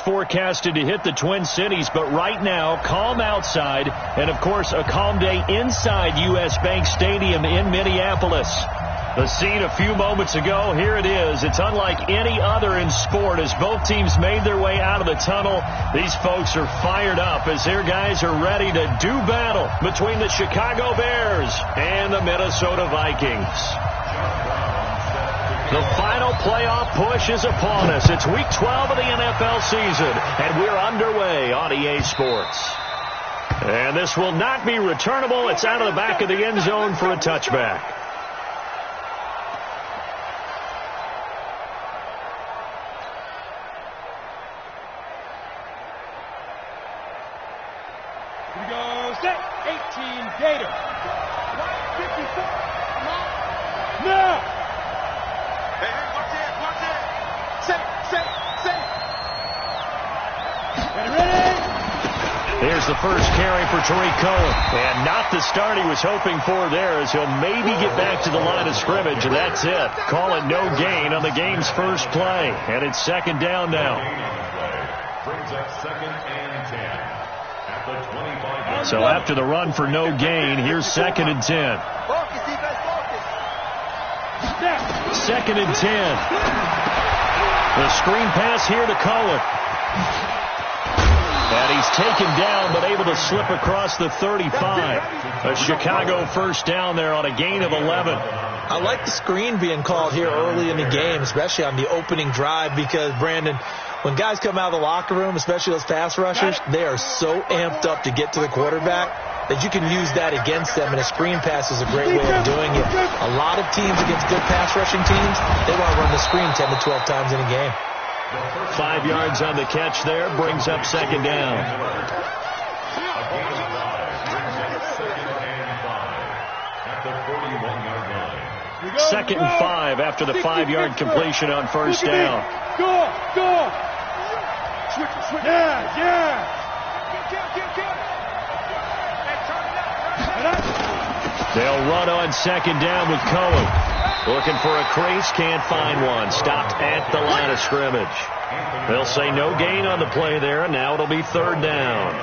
forecasted to hit the Twin Cities, but right now, calm outside, and of course, a calm day inside U.S. Bank Stadium in Minneapolis. The scene a few moments ago, here it is. It's unlike any other in sport as both teams made their way out of the tunnel. These folks are fired up as their guys are ready to do battle between the Chicago Bears and the Minnesota Vikings. The final playoff push is upon us. It's Week 12 of the NFL season, and we're underway on EA Sports. And this will not be returnable. It's out of the back of the end zone for a touchback. Here's the first carry for Tariq Cohen. And not the start he was hoping for there as he'll maybe get back to the line of scrimmage, and that's it. Call it no gain on the game's first play. And it's second down now. So after the run for no gain, here's second and 10. Second and 10. The screen pass here to Cohen. And he's taken down, but able to slip across the 35. A Chicago first down there on a gain of 11. I like the screen being called here early in the game, especially on the opening drive, because, Brandon, when guys come out of the locker room, especially those pass rushers, they are so amped up to get to the quarterback that you can use that against them, and a screen pass is a great way of doing it. A lot of teams against good pass rushing teams, they want to run the screen 10 to 12 times in a game. 5 yards on the catch there, brings up second down. Second and 5 after the 5-yard completion on first down. Go! Switch. Yeah! They'll run on second down with Cohen. Looking for a crease, can't find one. Stopped at the line of scrimmage. They'll say no gain on the play there, and now it'll be third down.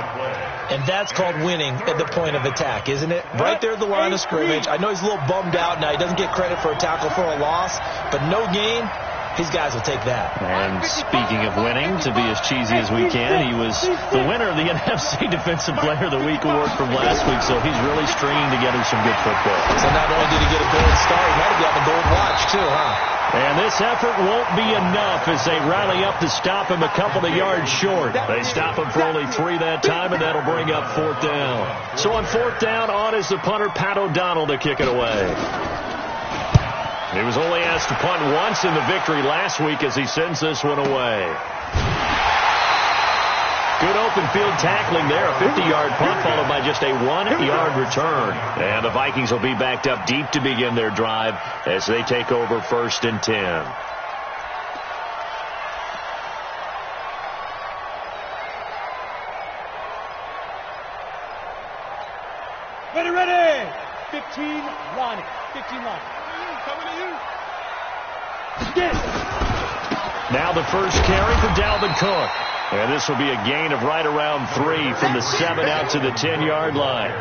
And that's called winning at the point of attack, isn't it? Right there at the line of scrimmage. I know he's a little bummed out now. He doesn't get credit for a tackle for a loss, but no gain. His guys will take that. And speaking of winning, to be as cheesy as we can, he was the winner of the NFC Defensive Player of the Week award from last week, so he's really stringing together some good football. So not only did he get a gold star, he might have got the gold watch too, huh? And this effort won't be enough as they rally up to stop him a couple of yards short. They stop him for only 3 that time, and that'll bring up fourth down. So on fourth down, on is the punter, Pat O'Donnell, to kick it away. He was only asked to punt once in the victory last week as he sends this one away. Good open field tackling there. A 50-yard punt followed by just a 1-yard return. And the Vikings will be backed up deep to begin their drive as they take over first and 10. Ready. 15 line. 15 line. Coming to you. Now the first carry for Dalvin Cook. And this will be a gain of right around 3 from the 7 out to the 10-yard line.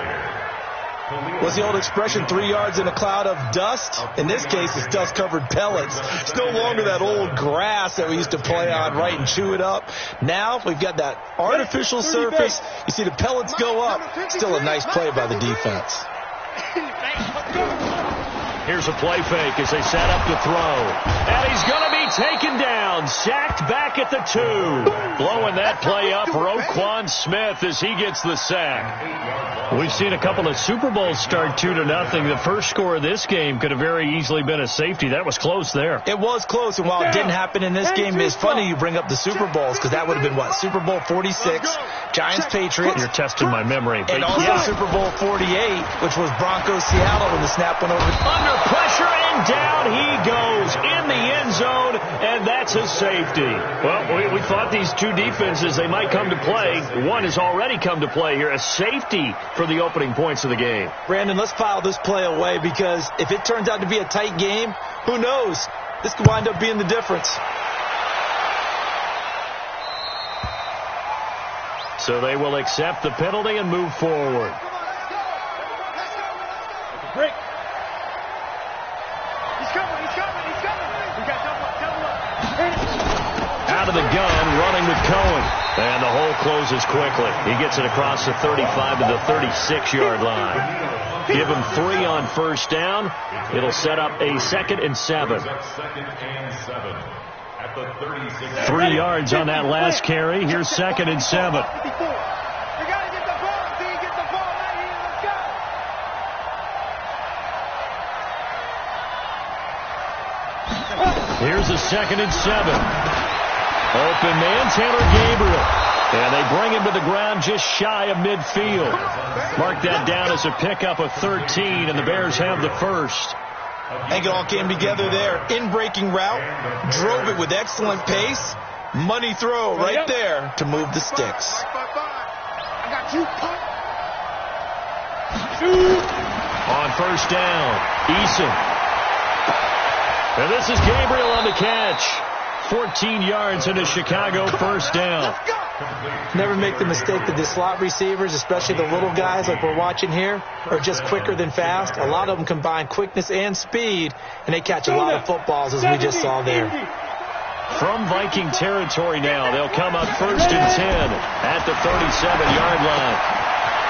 What's the old expression, 3 yards in a cloud of dust? In this case, it's dust-covered pellets. It's no longer that old grass that we used to play on, right, and chew it up. Now we've got that artificial surface. You see the pellets go up. Still a nice play by the defense. Here's a play fake as they set up to throw. And he's going to be taken down. Sacked back at the 2. Blowing that play up, Roquan Smith, as he gets the sack. We've seen a couple of Super Bowls start 2-0. The first score of this game could have very easily been a safety. That was close there. It was close, and while it didn't happen in this game, it's funny you bring up the Super Bowls, because that would have been, what, Super Bowl 46, Giants-Patriots. You're testing my memory. And also Super Bowl 48, which was Broncos-Seattle when the snap went over. Under pressure, and down he goes in the end zone, and that's a safety. Well, we thought these two defenses, they might come to play. One has already come to play here, a safety for the opening points of the game. Brandon, let's file this play away, because if it turns out to be a tight game, who knows? This could wind up being the difference. So they will accept the penalty and move forward. Break. He's coming. We got double up. Out of the gun, running with Cohen. And the hole closes quickly. He gets it across the 35 to the 36-yard line. Give him 3 on first down. It'll set up a 2nd and 7. 3 yards on that last carry. Here's 2nd and 7. Here's a 2nd and 7. Open man, Taylor Gabriel. And they bring him to the ground just shy of midfield. Mark that down as a pickup of 13, and the Bears have the first. I think it all came together there. In-breaking route, drove it with excellent pace. Money throw right there to move the sticks. I got you. On first down, Eason. And this is Gabriel on the catch. 14 yards into Chicago, first down. Never make the mistake that the slot receivers, especially the little guys like we're watching here, are just quicker than fast. A lot of them combine quickness and speed, and they catch a lot of footballs, as we just saw there. From Viking territory now, they'll come up 1st and 10 at the 37-yard line.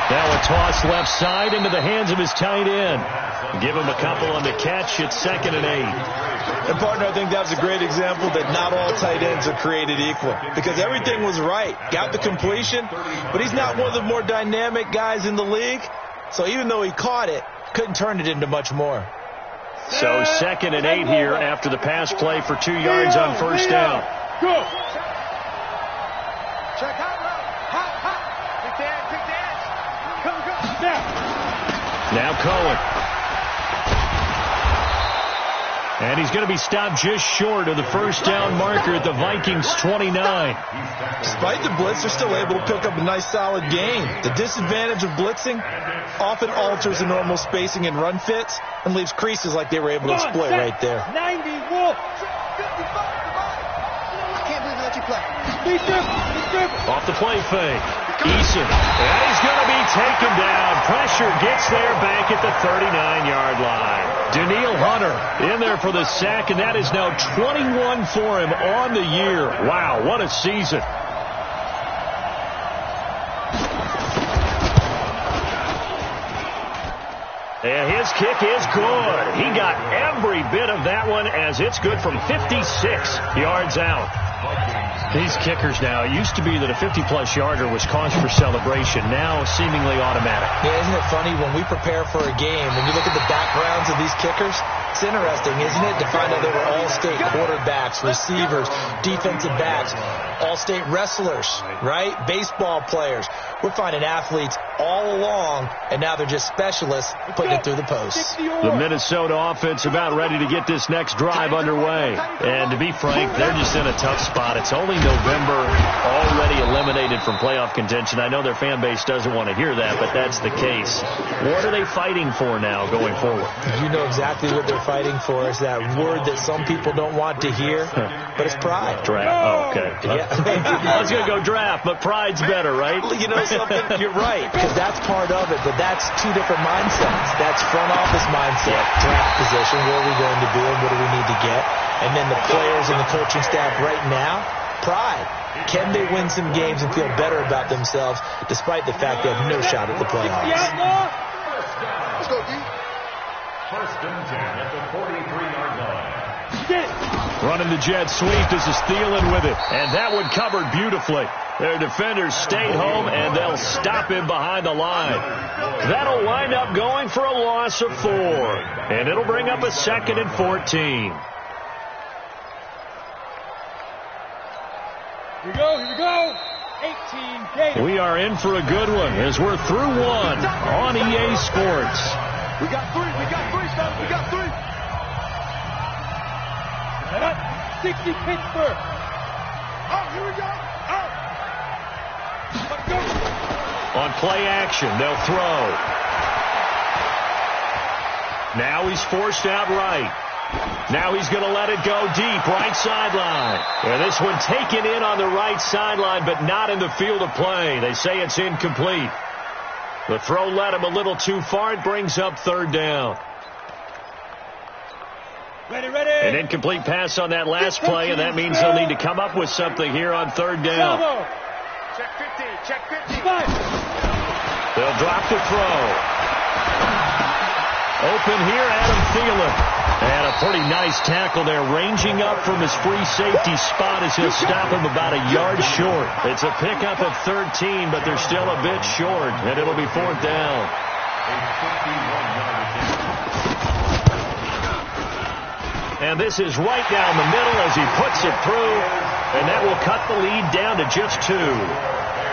Now a toss left side into the hands of his tight end. Give him a couple on the catch. It's 2nd and 8. And, partner, I think that's a great example that not all tight ends are created equal, because everything was right. Got the completion, but he's not one of the more dynamic guys in the league. So even though he caught it, couldn't turn it into much more. So 2nd and 8 here after the pass play for 2 yards on first down. Go. Check out route. Hot. Pick the edge. Come. Now Cohen. And he's going to be stopped just short of the first down marker at the Vikings 29. Despite the blitz, they're still able to pick up a nice solid gain. The disadvantage of blitzing often alters the normal spacing and run fits and leaves creases like they were able to exploit right there. 90, Wolf. I can't believe that you play. Off the play fake. Eason. And he's going to be taken down. Pressure gets there back at the 39-yard line. Daniil Hunter in there for the sack, and that is now 21 for him on the year. Wow, what a season. And his kick is good. He got every bit of that one as it's good from 56 yards out. These kickers now, it used to be that a 50-plus yarder was cause for celebration. Now seemingly automatic. Yeah, isn't it funny when we prepare for a game, when you look at the backgrounds of these kickers, it's interesting, isn't it, to find out they were all-state quarterbacks, receivers, defensive backs, all-state wrestlers, right? Baseball players. We're finding athletes all along, and now they're just specialists putting it through the posts. The Minnesota offense about ready to get this next drive underway. And to be frank, they're just in a tough spot. It's only November, already eliminated from playoff contention. I know their fan base doesn't want to hear that, but that's the case. What are they fighting for now going forward? You know exactly what they're fighting for. It's that word that some people don't want to hear, but it's pride. Draft. Oh, okay. Yeah. I was going to go draft, but pride's better, right? You know something? You're right, because that's part of it, but that's two different mindsets. That's front office mindset, draft position, where are we going to be and what do we need to get? And then the players and the coaching staff right now, pride. Can they win some games and feel better about themselves despite the fact they have no shot at the playoffs? Let's go, D. First and 10 at the 43-yard line. Running the jet sweep. This is Thielen with it. And that one covered beautifully. Their defenders stayed home, and they'll stop him behind the line. That'll wind up going for a loss of 4. And it'll bring up a 2nd and 14. Here we go. 18 Gators. We are in for a good one as we're through one on EA Sports. We got 3, fellas. We got 3. 60 Pittsburgh. Oh, here we go. Oh. Let's go. On play action, they'll throw. Now he's forced out right. Now he's going to let it go deep, right sideline. And this one taken in on the right sideline, but not in the field of play. They say it's incomplete. The throw led him a little too far. It brings up third down. Ready. An incomplete pass on that last play, and that means they'll need to come up with something here on third down. Check 50. Check 50. They'll drop the throw. Open here, Adam Thielen. And a pretty nice tackle there, ranging up from his free safety spot as he'll stop him about a yard short. It's a pickup of 13, but they're still a bit short, and it'll be fourth down. And this is right down the middle as he puts it through, and that will cut the lead down to just 2.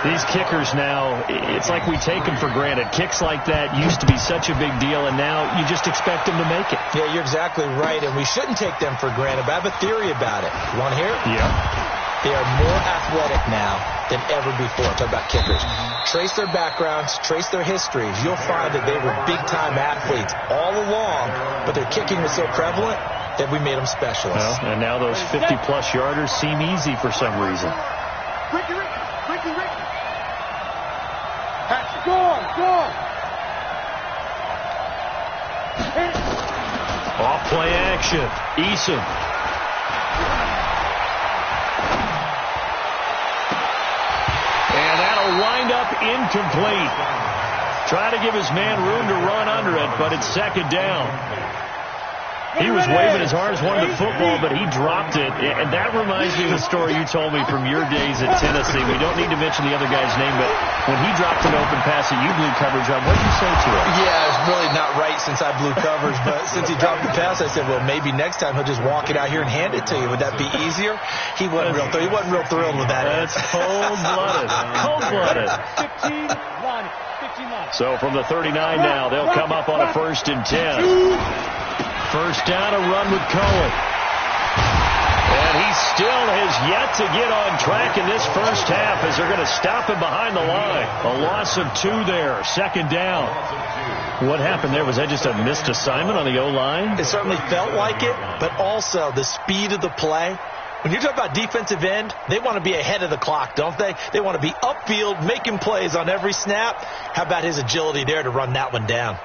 These kickers now, it's like we take them for granted. Kicks like that used to be such a big deal, and now you just expect them to make it. Yeah, you're exactly right, and we shouldn't take them for granted, but I have a theory about it. You want to hear it? Yeah. They are more athletic now than ever before. Talk about kickers. Trace their backgrounds, trace their histories. You'll find that they were big-time athletes all along, but their kicking was so prevalent that we made them specialists. Well, and now those 50-plus yarders seem easy for some reason. Ricky. Go. Off play action. Eason. And that'll wind up incomplete. Try to give his man room to run under it, but it's second down. He was waving his arms, wanted the football, but he dropped it. And that reminds me of the story you told me from your days at Tennessee. We don't need to mention the other guy's name, but when he dropped an open pass that you blew coverage on, what did you say to him? Yeah, it's really not right since I blew coverage, but since he dropped the pass, I said, well, maybe next time he'll just walk it out here and hand it to you. Would that be easier? He wasn't real thrilled with that. That's cold-blooded. Cold-blooded. 15 line. So from the 39 now, they'll come up on a 1st and 10. First down, a run with Cohen. And he still has yet to get on track in this first half as they're going to stop him behind the line. A loss of 2 there, second down. What happened there? Was that just a missed assignment on the O-line? It certainly felt like it, but also the speed of the play. When you're talking about defensive end, they want to be ahead of the clock, don't they? They want to be upfield, making plays on every snap. How about his agility there to run that one down?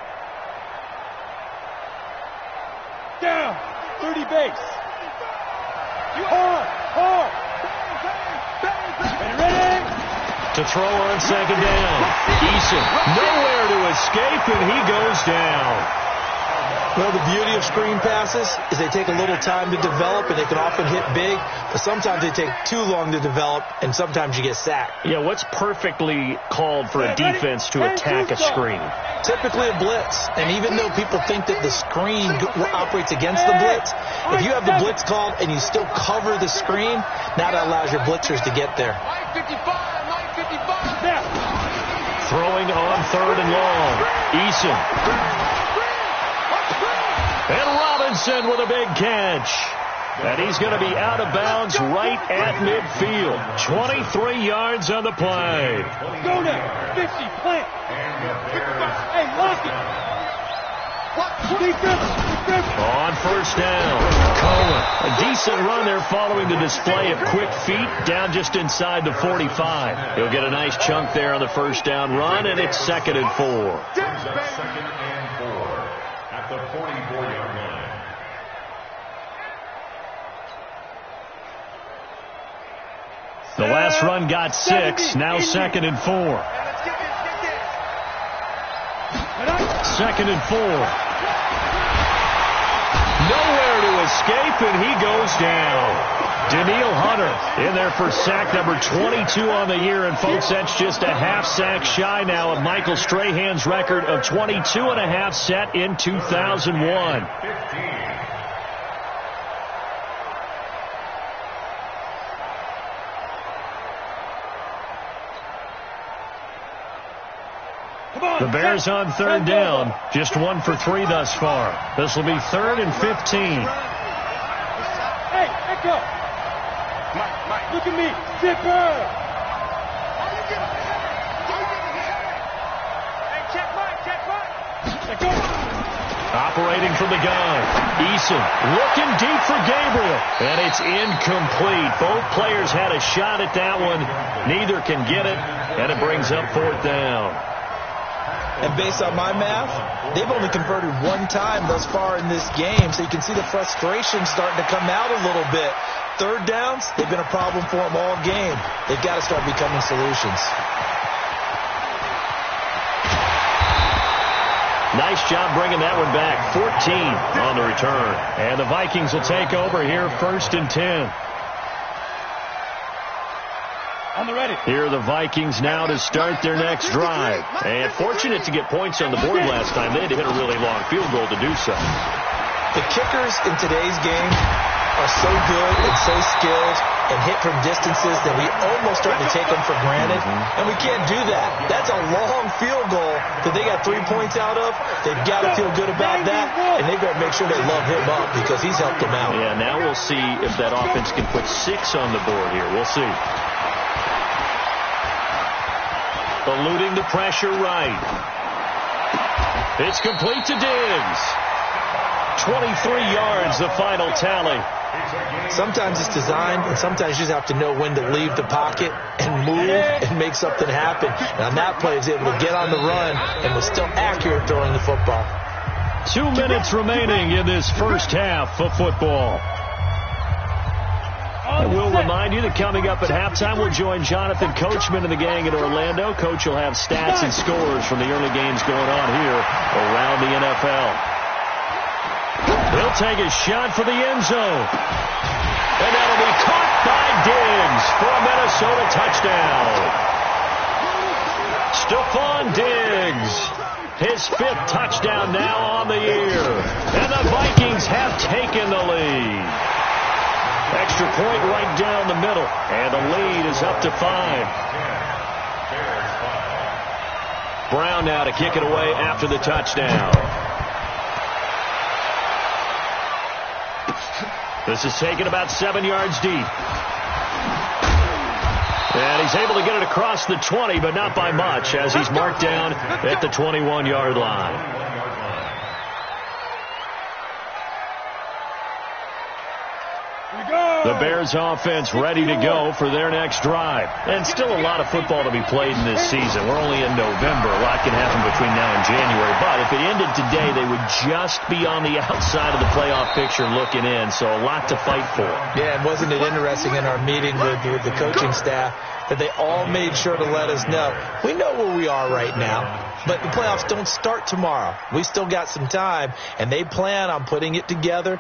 Down. 30 base. Hard. Ready. To throw on second down. Eason nowhere to escape, and he goes down. Well, the beauty of screen passes is they take a little time to develop, and they can often hit big, but sometimes they take too long to develop, and sometimes you get sacked. Yeah, what's perfectly called for a defense to attack a screen? Typically a blitz, and even though people think that the screen operates against the blitz, if you have the blitz called and you still cover the screen, now that allows your blitzers to get there. Throwing on 3rd and long. Eason. And Robinson with a big catch. And he's going to be out of bounds right at midfield. 23 yards on the play. Go now. 50, plant. Hey, lock it. On first down, Cohen. A decent run there following the display of quick feet down just inside the 45. He'll get a nice chunk there on the first down run, and it's 2nd and 4. Second and 4 at the 44-yard line. The last run got 6, now 2nd and 4. 2nd and 4. Nowhere to escape, and he goes down. Daniil Hunter in there for sack number 22 on the year. And, folks, that's just a half sack shy now of Michael Strahan's record of 22 and a half set in 2001. The Bears on 3rd down, just 1 for 3 thus far. This will be 3rd and 15. Hey, Echo. Mike, look at me. Zipper. Hey, check Mike. Echo. separating from the gun. Eason looking deep for Gabriel. And it's incomplete. Both players had a shot at that one. Neither can get it. And it brings up 4th down. And based on my math, they've only converted one time thus far in this game. So you can see the frustration starting to come out a little bit. 3rd downs, they've been a problem for them all game. They've got to start becoming solutions. Nice job bringing that one back. 14 on the return. And the Vikings will take over here 1st and 10. On the ready. Here are the Vikings now to start their next drive. And fortunate to get points on the board last time. They had to hit a really long field goal to do so. The kickers in today's game are so good and so skilled and hit from distances that we almost start to take them for granted. And we can't do that. That's a long field goal that they got 3 points out of. They've got to feel good about that, and they've got to make sure they love him up because he's helped them out. Yeah, now we'll see if that offense can put 6 on the board here. We'll see. Eluding the pressure right. It's complete to Diggs. 23 yards, the final tally. Sometimes it's designed, and sometimes you just have to know when to leave the pocket and move and make something happen. And on that play, he was able to get on the run and was still accurate throwing the football. 2 minutes remaining in this first half of football. And we'll remind you that coming up at halftime, we'll join Jonathan Coachman and the gang in Orlando. Coach will have stats and scores from the early games going on here around the NFL. He'll take a shot for the end zone. And that'll be caught by Diggs for a Minnesota touchdown. Stephon Diggs, his 5th touchdown now on the year. And the Vikings have taken the lead. Extra point right down the middle. And the lead is up to 5. Brown now to kick it away after the touchdown. This is taken about 7 yards deep. And he's able to get it across the 20, but not by much, as he's marked down at the 21-yard line. The Bears offense ready to go for their next drive. And still a lot of football to be played in this season. We're only in November. A lot can happen between now and January. But if it ended today, they would just be on the outside of the playoff picture looking in. So a lot to fight for. Yeah, and wasn't it interesting in our meeting with the coaching staff that they all made sure to let us know, we know where we are right now, but the playoffs don't start tomorrow. We still got some time, and they plan on putting it together,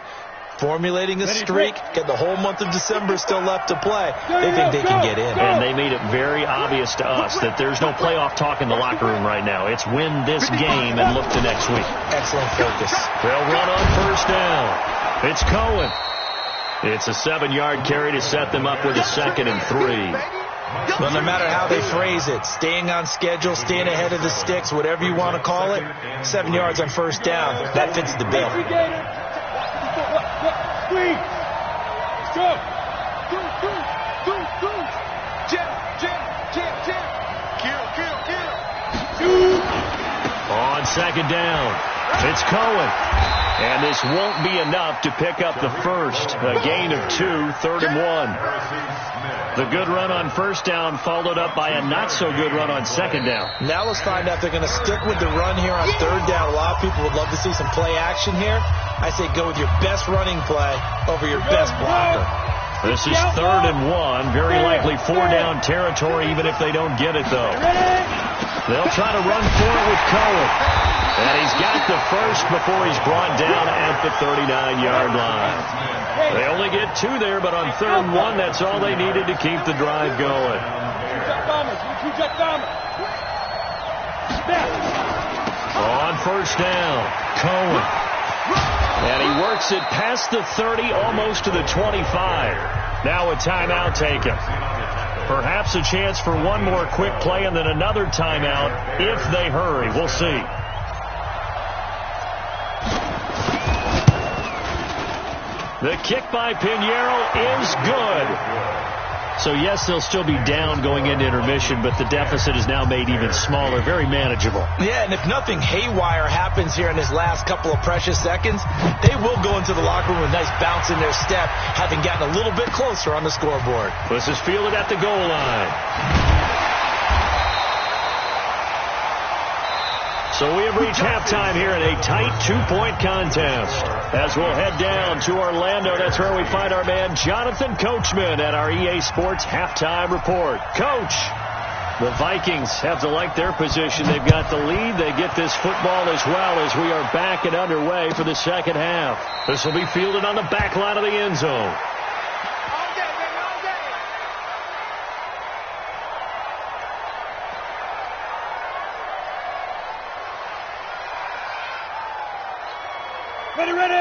formulating a streak, get the whole month of December still left to play. They think they can get in. And they made it very obvious to us that there's no playoff talk in the locker room right now. It's win this game and look to next week. Excellent focus. They'll run on 1st down. It's Cohen. It's a 7-yard carry to set them up with a 2nd and 3. Well, no matter how they phrase it, staying on schedule, staying ahead of the sticks, whatever you want to call it, 7 yards on 1st down, that fits the bill. On 2nd down, it's Cohen. And this won't be enough to pick up the first. A gain of 2, 3rd and 1. The good run on 1st down followed up by a not-so-good run on 2nd down. Now let's find out if they're going to stick with the run here on 3rd down. A lot of people would love to see some play action here. I say go with your best running play over your best blocker. This is 3rd and 1. Very likely 4-down territory, even if they don't get it, though. They'll try to run for it with Cohen. And he's got the first before he's brought down at the 39-yard line. They only get 2 there, but on 3rd and 1, that's all they needed to keep the drive going. On 1st down, Cohen. And he works it past the 30, almost to the 25. Now a timeout taken. Perhaps a chance for one more quick play and then another timeout if they hurry. We'll see. The kick by Pinheiro is good. So, yes, they'll still be down going into intermission, but the deficit is now made even smaller, very manageable. Yeah, and if nothing haywire happens here in his last couple of precious seconds, they will go into the locker room with a nice bounce in their step, having gotten a little bit closer on the scoreboard. This is fielded at the goal line. So we have reached halftime here in a tight 2-point contest. As we'll head down to Orlando, that's where we find our man Jonathan Coachman at our EA Sports Halftime Report. Coach, the Vikings have to like their position. They've got the lead. They get this football as well as we are back and underway for the second half. This will be fielded on the back line of the end zone.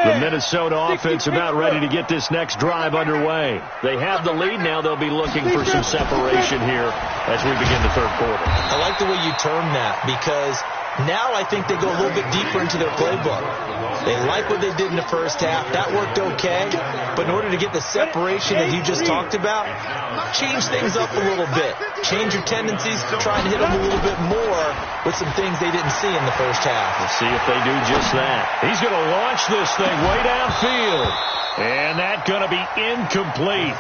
The Minnesota offense about ready to get this next drive underway. They have the lead. Now they'll be looking for some separation here as we begin the third quarter. I like the way you term that because now I think they go a little bit deeper into their playbook. They like what they did in the first half. That worked okay. But in order to get the separation that you just talked about, change things up a little bit. Change your tendencies, try and hit them a little bit more with some things they didn't see in the first half. We'll see if they do just that. He's going to launch this thing way downfield. And that's going to be incomplete.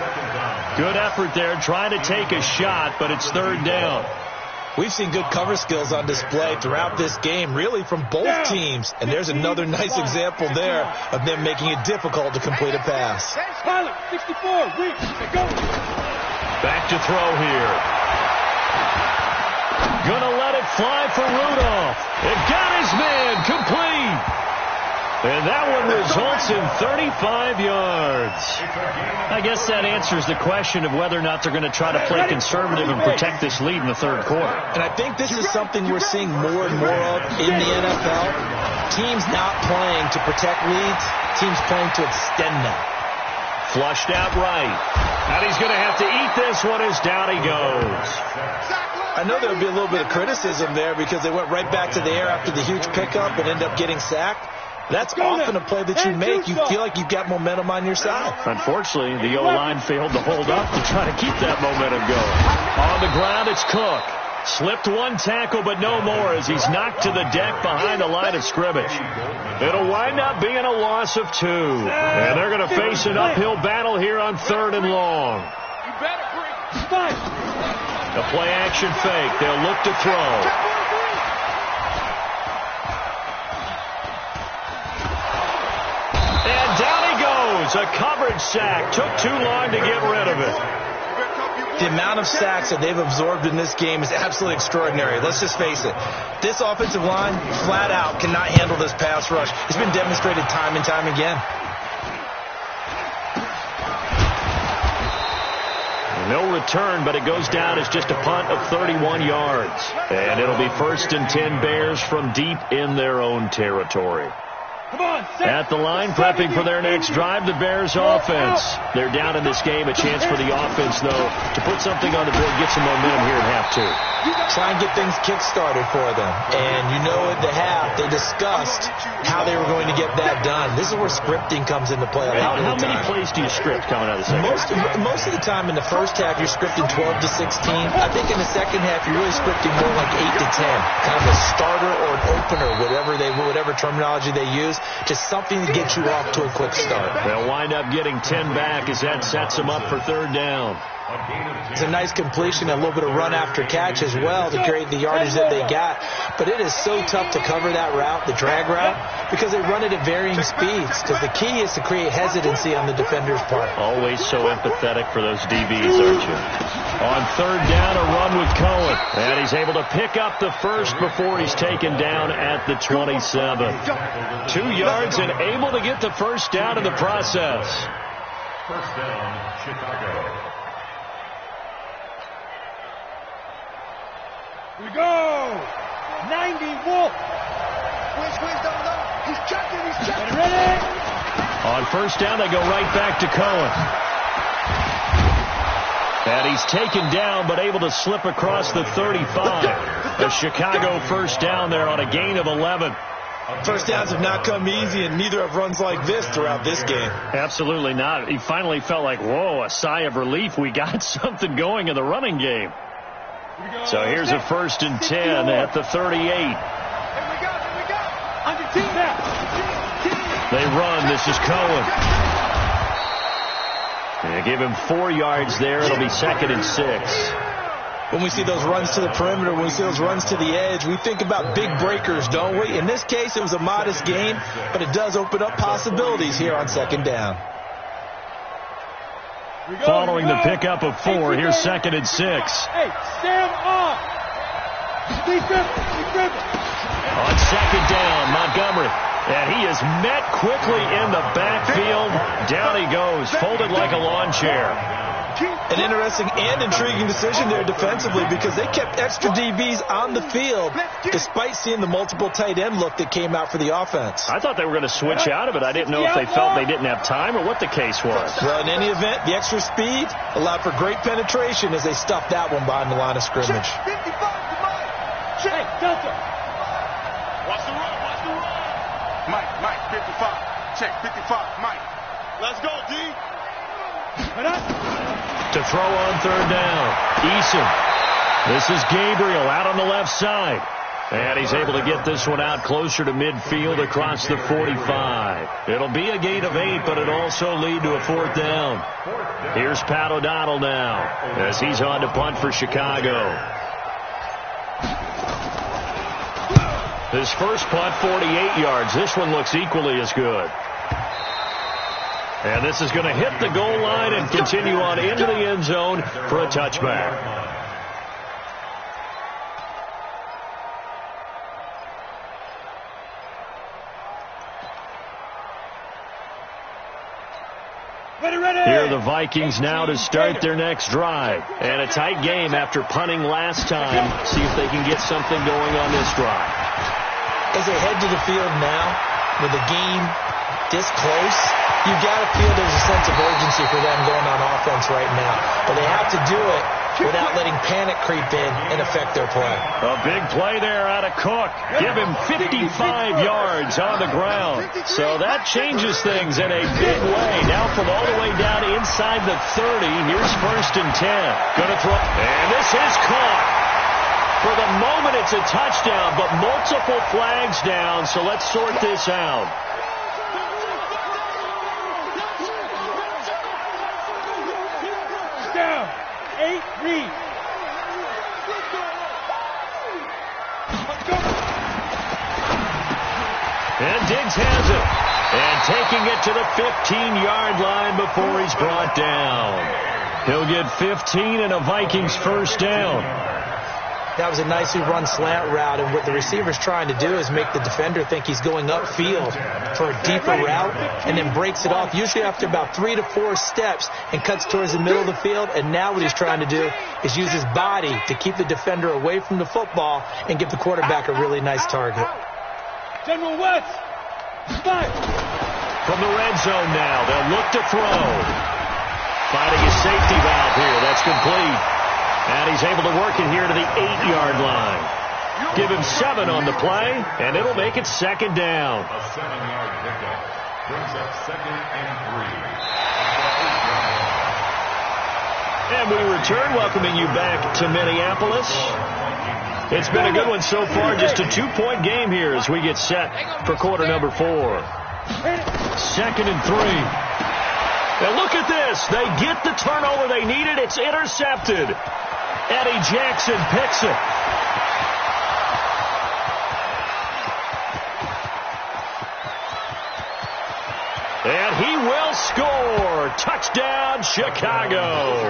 Good effort there trying to take a shot, but it's third down. We've seen good cover skills on display throughout this game, really from both teams. And there's another nice example there of them making it difficult to complete a pass. 64, reach, go. Back to throw here. Gonna let it fly for Rudolph. It got his man complete. And that one results in 35 yards. I guess that answers the question of whether or not they're going to try to play conservative and protect this lead in the third quarter. And I think this is something we're seeing more and more of in the NFL. Teams not playing to protect leads, teams playing to extend them. Flushed out right. And he's going to have to eat this one as down he goes. I know there would be a little bit of criticism there because they went right back to the air after the huge pickup and ended up getting sacked. That's often a play that you make. You feel like you've got momentum on your side. Unfortunately, the O-line failed to hold up to try to keep that momentum going. On the ground, it's Cook. Slipped one tackle, but no more as he's knocked to the deck behind the line of scrimmage. It'll wind up being a loss of 2. And they're going to face an uphill battle here on 3rd and long. A play-action fake. They'll look to throw. A coverage sack. Took too long to get rid of it. The amount of sacks that they've absorbed in this game is absolutely extraordinary. Let's just face it. This offensive line, flat out, cannot handle this pass rush. It's been demonstrated time and time again. No return, but it goes down as just a punt of 31 yards. And it'll be 1st and 10 Bears from deep in their own territory. At the line, prepping for their next drive, the Bears offense. They're down in this game. A chance for the offense, though, to put something on the board, get some momentum here in half 2. Try and get things kick-started for them. And you know at the half, they discussed how they were going to get that done. This is where scripting comes into play a lot of the time. How many plays do you script coming out of the second half? Most of the time in the first half, you're scripting 12 to 16. I think in the second half, you're really scripting more like 8 to 10. Kind of a starter or an opener, whatever terminology they use. Just something to get you off to a quick start. They'll wind up getting 10 back as that sets them up for 3rd down. It's a nice completion, a little bit of run after catch as well to create the yardage that they got. But it is so tough to cover that route, the drag route, because they run it at varying speeds. Because the key is to create hesitancy on the defender's part. Always so empathetic for those DBs, aren't you? On 3rd down, a run with Cohen. And he's able to pick up the first before he's taken down at the 27. 2 yards and able to get the first down in the process. First down, Chicago. We go! 90, Wolf! He's checking! Ready? On 1st down, they go right back to Cohen. And he's taken down, but able to slip across the 35. The Chicago 1st down there on a gain of 11. First downs have not come easy, and neither have runs like this throughout this game. Absolutely not. He finally felt like, whoa, a sigh of relief. We got something going in the running game. So here's a 1st and 10 at the 38. They run. This is Cohen. They give him 4 yards there. It'll be 2nd and 6. When we see those runs to the perimeter, when we see those runs to the edge, we think about big breakers, don't we? In this case, it was a modest gain, but it does open up possibilities here on 2nd down. Following the pickup of 4, here's 2nd and 6. Hey, stand up! On 2nd down, Montgomery. And he is met quickly in the backfield. Down he goes, folded like a lawn chair. An interesting and intriguing decision there defensively because they kept extra DBs on the field despite seeing the multiple tight end look that came out for the offense. I thought they were going to switch out of it. I didn't know if they felt they didn't have time or what the case was. Well, in any event, the extra speed allowed for great penetration as they stuffed that one behind the line of scrimmage. Hey, Delta. Watch the run. Mike, 55. Check, 55, Mike. Let's go, D. To throw on 3rd down, Eason. This is Gabriel out on the left side. And he's able to get this one out closer to midfield across the 45. It'll be a gain of 8, but it'll also lead to a 4th down. Here's Pat O'Donnell now as he's on to punt for Chicago. His first punt, 48 yards. This one looks equally as good. And this is going to hit the goal line and continue on into the end zone for a touchback. Here are the Vikings now to start their next drive. And a tight game after punting last time. See if they can get something going on this drive. As they head to the field now, with the game this close, you've got to feel there's a sense of urgency for them going on offense right now. But they have to do it without letting panic creep in and affect their play. A big play there out of Cook. Give him 55 yards on the ground. So that changes things in a big way. Now from all the way down inside the 30, here's 1st and 10. Gonna throw, and this is caught. For the moment, it's a touchdown, but multiple flags down, so let's sort this out. Down. 8, read. And Diggs has it. And taking it to the 15-yard line before he's brought down. He'll get 15 and a Vikings 1st down. That was a nicely run slant route, and what the receiver's trying to do is make the defender think he's going upfield for a deeper route and then breaks it off, usually after about 3 to 4 steps, and cuts towards the middle of the field. And now what he's trying to do is use his body to keep the defender away from the football and give the quarterback a really nice target. General West. 5. From the red zone now, they'll look to throw. Finding a safety valve here. That's complete. And he's able to work it here to the 8-yard line. Give him 7 on the play, and it'll make it 2nd down. A 7-yard pickup brings up 2nd and 3. And we return, welcoming you back to Minneapolis. It's been a good one so far, just a 2-point game here as we get set for quarter number 4. 2nd and 3. And look at this. They get the turnover they needed. It's intercepted. Eddie Jackson picks it. And he will score. Touchdown, Chicago.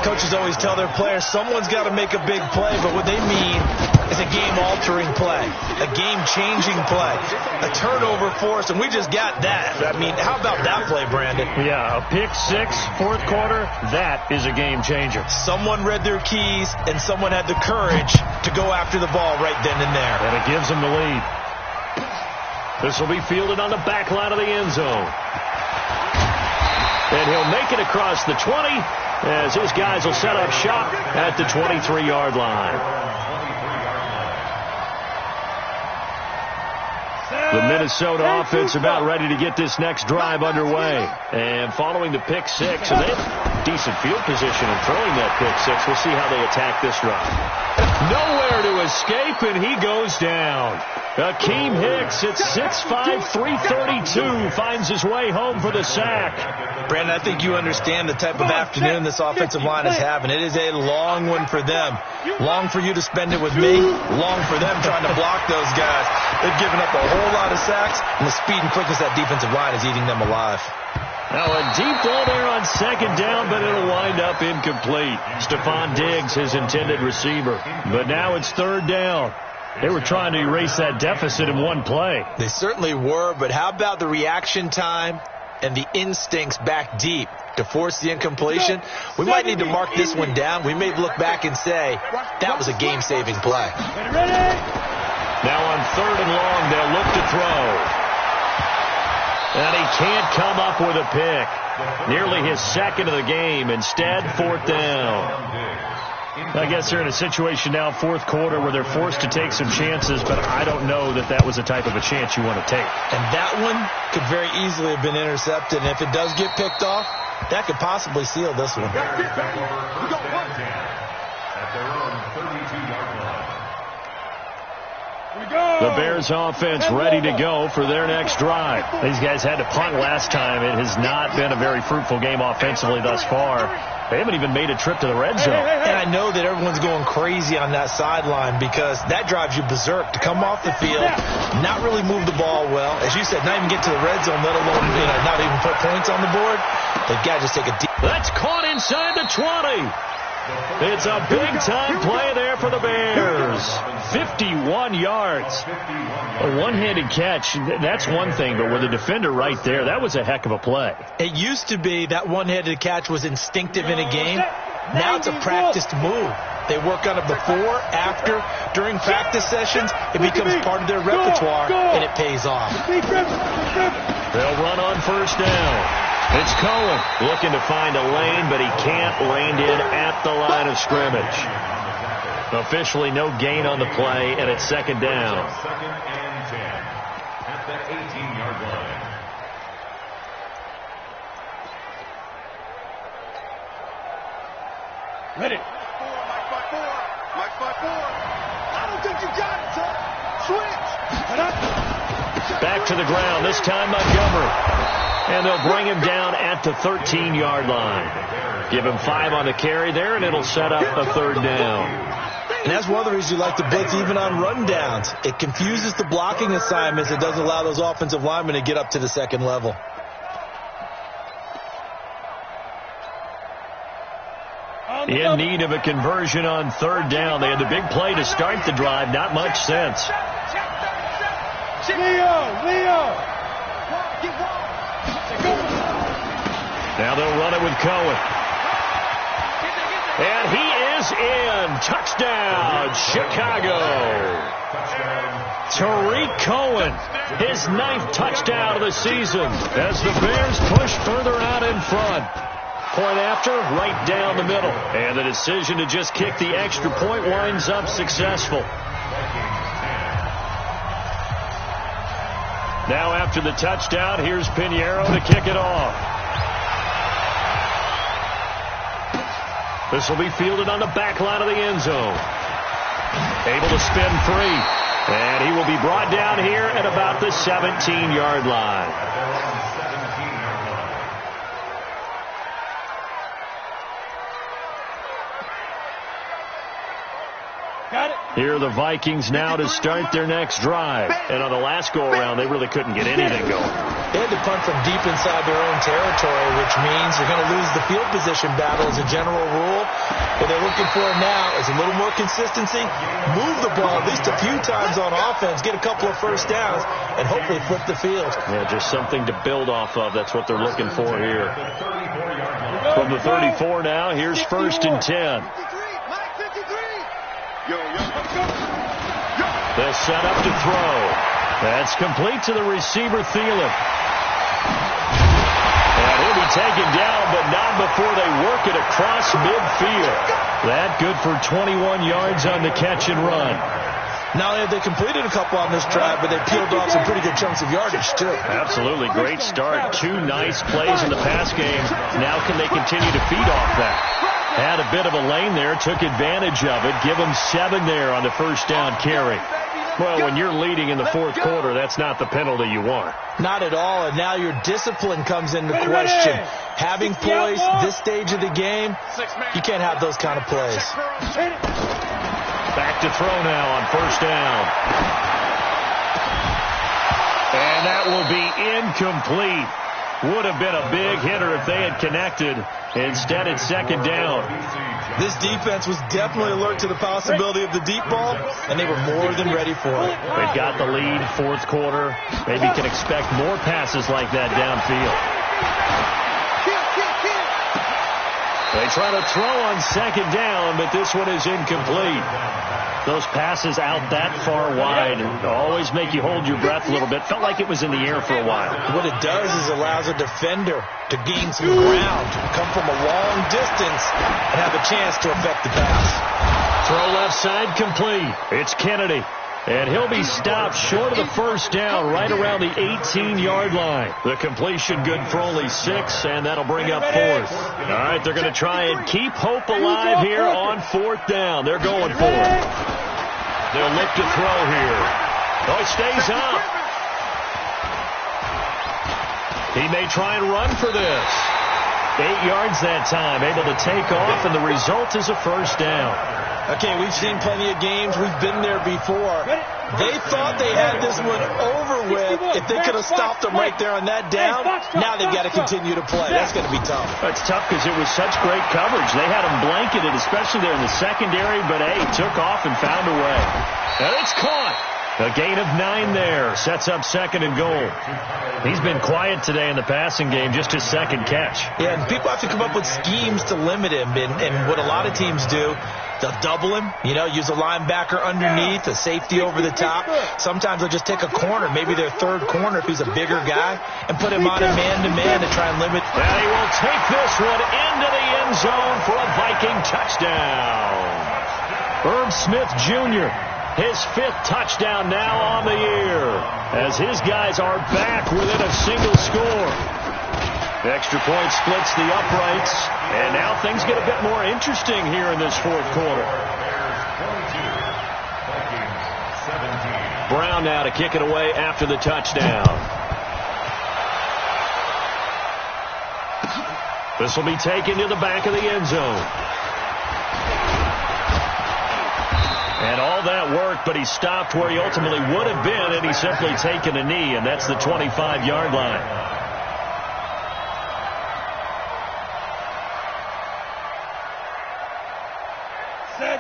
Coaches always tell their players someone's got to make a big play, but what they mean is a game-altering play, a game-changing play, a turnover force, and we just got that. I mean, how about that play, Brandon? Yeah, a pick 6, 4th quarter, that is a game-changer. Someone read their keys, and someone had the courage to go after the ball right then and there. And it gives them the lead. This will be fielded on the back line of the end zone. And he'll make it across the 20 as his guys will set up shop at the 23-yard line. The Minnesota offense about ready to get this next drive underway. And following the pick six, and they have decent field position in throwing that pick six. We'll see how they attack this drive. Nowhere to escape, and he goes down. Akeem Hicks at 6'5", 332, finds his way home for the sack. Brandon, I think you understand the type of afternoon this offensive line is having. It is a long one for them. Long for you to spend it with me. Long for them trying to block those guys. They've given up a whole lot of sacks, and the speed and quickness of that defensive line is eating them alive. Now a deep ball there on second down, but it'll wind up incomplete. Stephon Diggs, his intended receiver. But now it's third down. They were trying to erase that deficit in one play. They certainly were, but how about the reaction time and the instincts back deep to force the incompletion? We might need to mark this one down. We may look back and say, that was a game-saving play. Now on third and long, they'll look to throw. And he can't come up with a pick. Nearly his second of the game. Instead, fourth down. I guess they're in a situation now, fourth quarter, where they're forced to take some chances, but I don't know that that was the type of a chance you want to take. And that one could very easily have been intercepted, and if it does get picked off, that could possibly seal this one. At their own 32-yard line. The Bears offense ready to go for their next drive. These guys had to punt last time. It has not been a very fruitful game offensively thus far. They haven't even made a trip to the red zone. And I know that everyone's going crazy on that sideline because that drives you berserk to come off the field, not really move the ball well. As you said, not even get to the red zone, let alone not even put points on the board. They've got to just take a deep. That's caught inside the 20. It's a big-time play there for the Bears. 51 yards. A one-handed catch, that's one thing, but with a defender right there, that was a heck of a play. It used to be that one-handed catch was instinctive in a game. Now it's a practiced move. They work on it before, after, during practice sessions. It becomes part of their repertoire, and it pays off. They'll run on first down. It's Cohen looking to find a lane, but he can't land in at the line of scrimmage. Officially no gain on the play, and it's second down. Second and 10 at the 18-yard line. Ready. Mike 5-4. I don't think you got it, son. Switch. Back to the ground, this time Montgomery. And they'll bring him down at the 13-yard line. Give him 5 on the carry there, and it'll set up a third down. And that's one of the reasons you like to blitz even on rundowns. It confuses the blocking assignments. It doesn't allow those offensive linemen to get up to the second level. In need of a conversion on third down. They had the big play to start the drive. Not much sense. Leo. Now they'll run it with Cohen. And he is in. Touchdown, Chicago. Tariq Cohen, his 9th touchdown of the season as the Bears push further out in front. Point after, right down the middle. And the decision to just kick the extra point winds up successful. Now after the touchdown, here's Pinheiro to kick it off. This will be fielded on the back line of the end zone. Able to spin free. And he will be brought down here at about the 17-yard line. Got it. Here are the Vikings now to start their next drive. And on the last go-around, they really couldn't get anything going. They had to punt from deep inside their own territory, which means you're going to lose the field position battle as a general rule. What they're looking for now is a little more consistency, move the ball at least a few times on offense, get a couple of first downs, and hopefully flip the field. Yeah, just something to build off of. That's what they're looking for here. From the 34 now, here's first and 10. They'll set up to throw. That's complete to the receiver, Thielen. And he'll be taken down, but not before they work it across midfield. That good for 21 yards on the catch and run. Not only have they completed a couple on this drive, but they peeled off some pretty good chunks of yardage, too. Absolutely. Great start. 2 nice plays in the pass game. Now can they continue to feed off that? Had a bit of a lane there, took advantage of it. Give them 7 there on the first down carry. Well, when you're leading in the fourth quarter, that's not the penalty you want. Not at all, and now your discipline comes into question. Having poise this stage of the game, you can't have those kind of plays. Back to throw now on first down. And that will be incomplete. Would have been a big hitter if they had connected. Instead, it's second down. This defense was definitely alert to the possibility of the deep ball, and they were more than ready for it. They've got the lead, fourth quarter. Maybe can expect more passes like that downfield. They try to throw on second down, but this one is incomplete. Those passes out that far wide always make you hold your breath a little bit. Felt like it was in the air for a while. What it does is allows a defender to gain some ground, come from a long distance, and have a chance to affect the pass. Throw left side complete. It's Kennedy. And he'll be stopped short of the first down right around the 18-yard line. The completion good for only 6, and that'll bring up fourth. All right, they're going to try and keep hope alive here on fourth down. They're going for it. They'll look to throw here. Oh, it stays up. He may try and run for this. 8 yards that time, able to take off, and the result is a first down. Okay, we've seen plenty of games. We've been there before. They thought they had this one over with. If they could have stopped them right there on that down, now they've got to continue to play. That's going to be tough. That's tough because it was such great coverage. They had them blanketed, especially there in the secondary, but, hey, took off and found a way. And it's caught. A gain of 9 there. Sets up second and goal. He's been quiet today in the passing game, just his second catch. Yeah, and people have to come up with schemes to limit him. And what a lot of teams do, they'll double him, use a linebacker underneath, a safety over the top. Sometimes they'll just take a corner, maybe their third corner if he's a bigger guy, and put him on a man-to-man to try and limit. And he will take this one into the end zone for a Viking touchdown. Herb Smith Jr., his 5th touchdown now on the year, as his guys are back within a single score. Extra point splits the uprights, and now things get a bit more interesting here in this fourth quarter. Brown now to kick it away after the touchdown. This will be taken to the back of the end zone. And all that work, but he stopped where he ultimately would have been, and he's simply taken a knee, and that's the 25-yard line.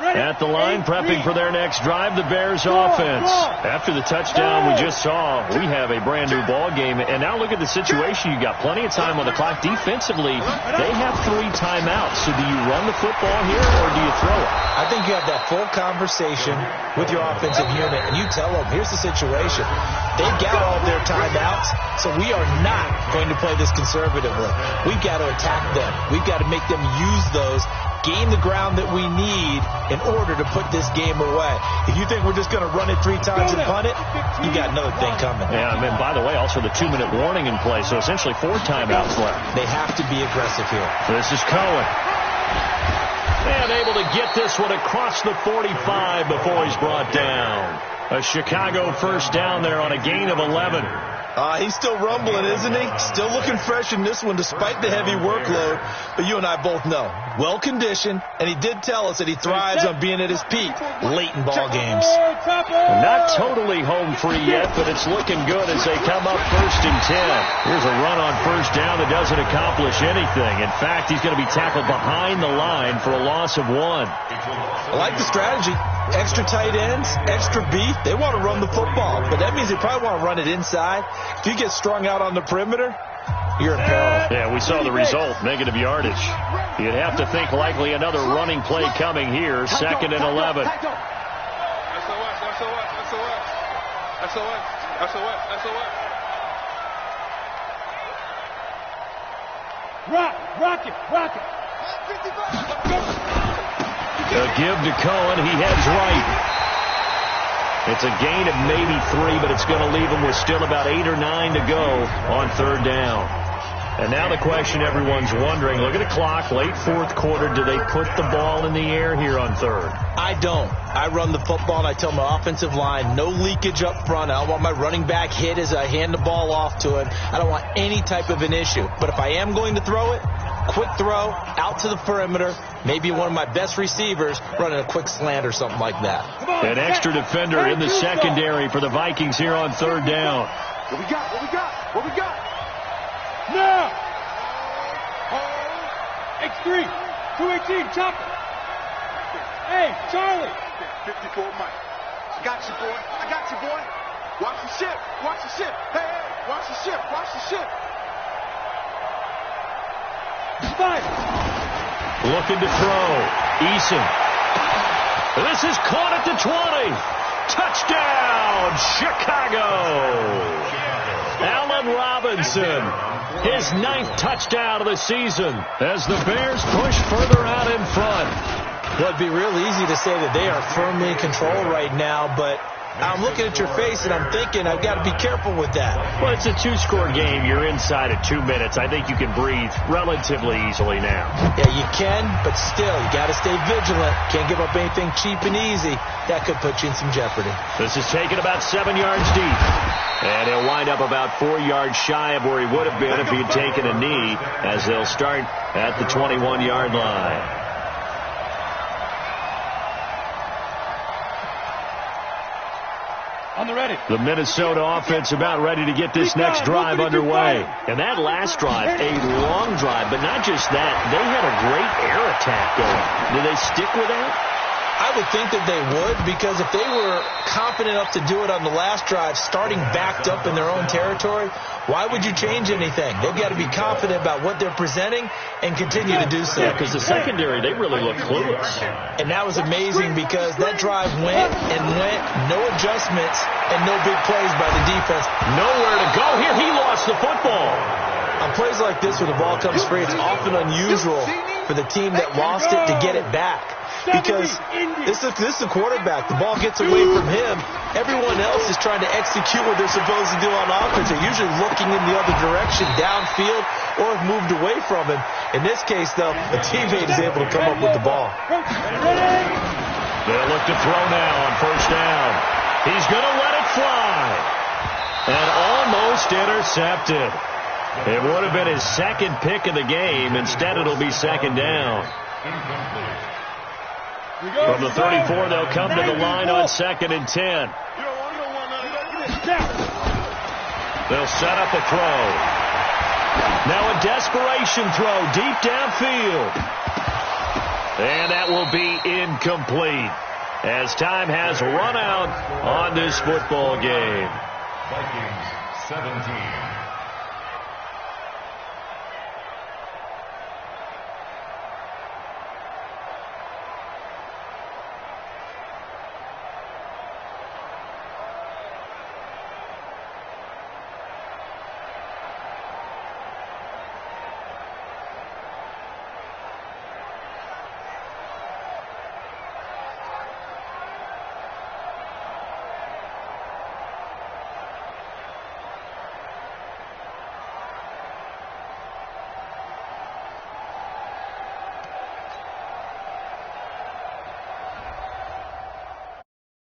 At the line, prepping for their next drive, the Bears offense. After the touchdown we just saw, we have a brand-new ball game. And now look at the situation. You got plenty of time on the clock. Defensively, they have 3 timeouts. So do you run the football here, or do you throw it? I think you have that full conversation with your offensive unit, and you tell them, here's the situation. They've got all their timeouts, so we are not going to play this conservatively. We've got to attack them. We've got to make them use those, gain the ground that we need in order to put this game away. If you think we're just going to run it 3 times and punt it, you got another thing coming. Yeah, and by the way, also the 2-minute warning in play, so essentially 4 timeouts left. They have to be aggressive here. This is Cohen. And able to get this one across the 45 before he's brought down. A Chicago first down there on a gain of 11. He's still rumbling, isn't he? Still looking fresh in this one despite the heavy workload. But you and I both know, well-conditioned, and he did tell us that he thrives on being at his peak late in ball games. Not totally home free yet, but it's looking good as they come up 1st and 10. Here's a run on first down that doesn't accomplish anything. In fact, he's going to be tackled behind the line for a loss of 1. I like the strategy. Extra tight ends, extra beef. They want to run the football, but that means they probably want to run it inside. If you get strung out on the perimeter, you're in peril. Yeah, we saw the result, negative yardage. You'd have to think likely another running play coming here, 2nd and 11. Rock it. A give to Cohen. He heads right. It's a gain of maybe 3, but it's going to leave them with still about 8 or 9 to go on third down. And now the question everyone's wondering, look at the clock, late fourth quarter, do they put the ball in the air here on third? I don't. I run the football, and I tell my offensive line, no leakage up front. I don't want my running back hit as I hand the ball off to him. I don't want any type of an issue. But if I am going to throw it, quick throw, out to the perimeter, maybe one of my best receivers running a quick slant or something like that. An extra defender in the secondary for the Vikings here on third down. What we got? What we got? What we got? Now! X3, 218, chopper. Hey, Charlie. 54 Mike. I got you, boy. I got you, boy. Watch the ship. Watch the ship. Hey, hey, watch the ship. Watch the ship. Five. Looking to throw. Eason. This is caught at the 20. Touchdown, Chicago. Allen Robinson, his 9th touchdown of the season as the Bears push further out in front. Well, it'd be real easy to say that they are firmly in control right now, but I'm looking at your face and I'm thinking I've got to be careful with that. Well, it's a 2-score game. You're inside of 2 minutes. I think you can breathe relatively easily now. Yeah, you can, but still, you got to stay vigilant. Can't give up anything cheap and easy. That could put you in some jeopardy. This is taken about 7 yards deep. And he'll wind up about 4 yards shy of where he would have been if he had taken a knee, as they'll start at the 21-yard line. On the ready. The Minnesota offense about ready to get this next drive underway. And that last drive, a long drive, but not just that. They had a great air attack going. Do they stick with that? I would think that they would, because if they were confident enough to do it on the last drive, starting backed up in their own territory, why would you change anything? They've got to be confident about what they're presenting and continue to do so. Yeah, because the secondary, they really look clueless. And that was amazing because that drive went and went, no adjustments and no big plays by the defense. Nowhere to go here. He lost the football. On plays like this where the ball comes free, it's often unusual for the team that lost it to get it back. Because this is the quarterback. The ball gets away from him. Everyone else is trying to execute what they're supposed to do on offense. They're usually looking in the other direction, downfield, or have moved away from him. In this case, though, a teammate is able to come up with the ball. They'll look to throw now on first down. He's going to let it fly. And almost intercepted. It would have been his second pick of the game. Instead, it'll be second down. From the 34, they'll come to the line on 2nd and 10. They'll set up a throw. Now a desperation throw deep downfield. And that will be incomplete as time has run out on this football game. Vikings 17.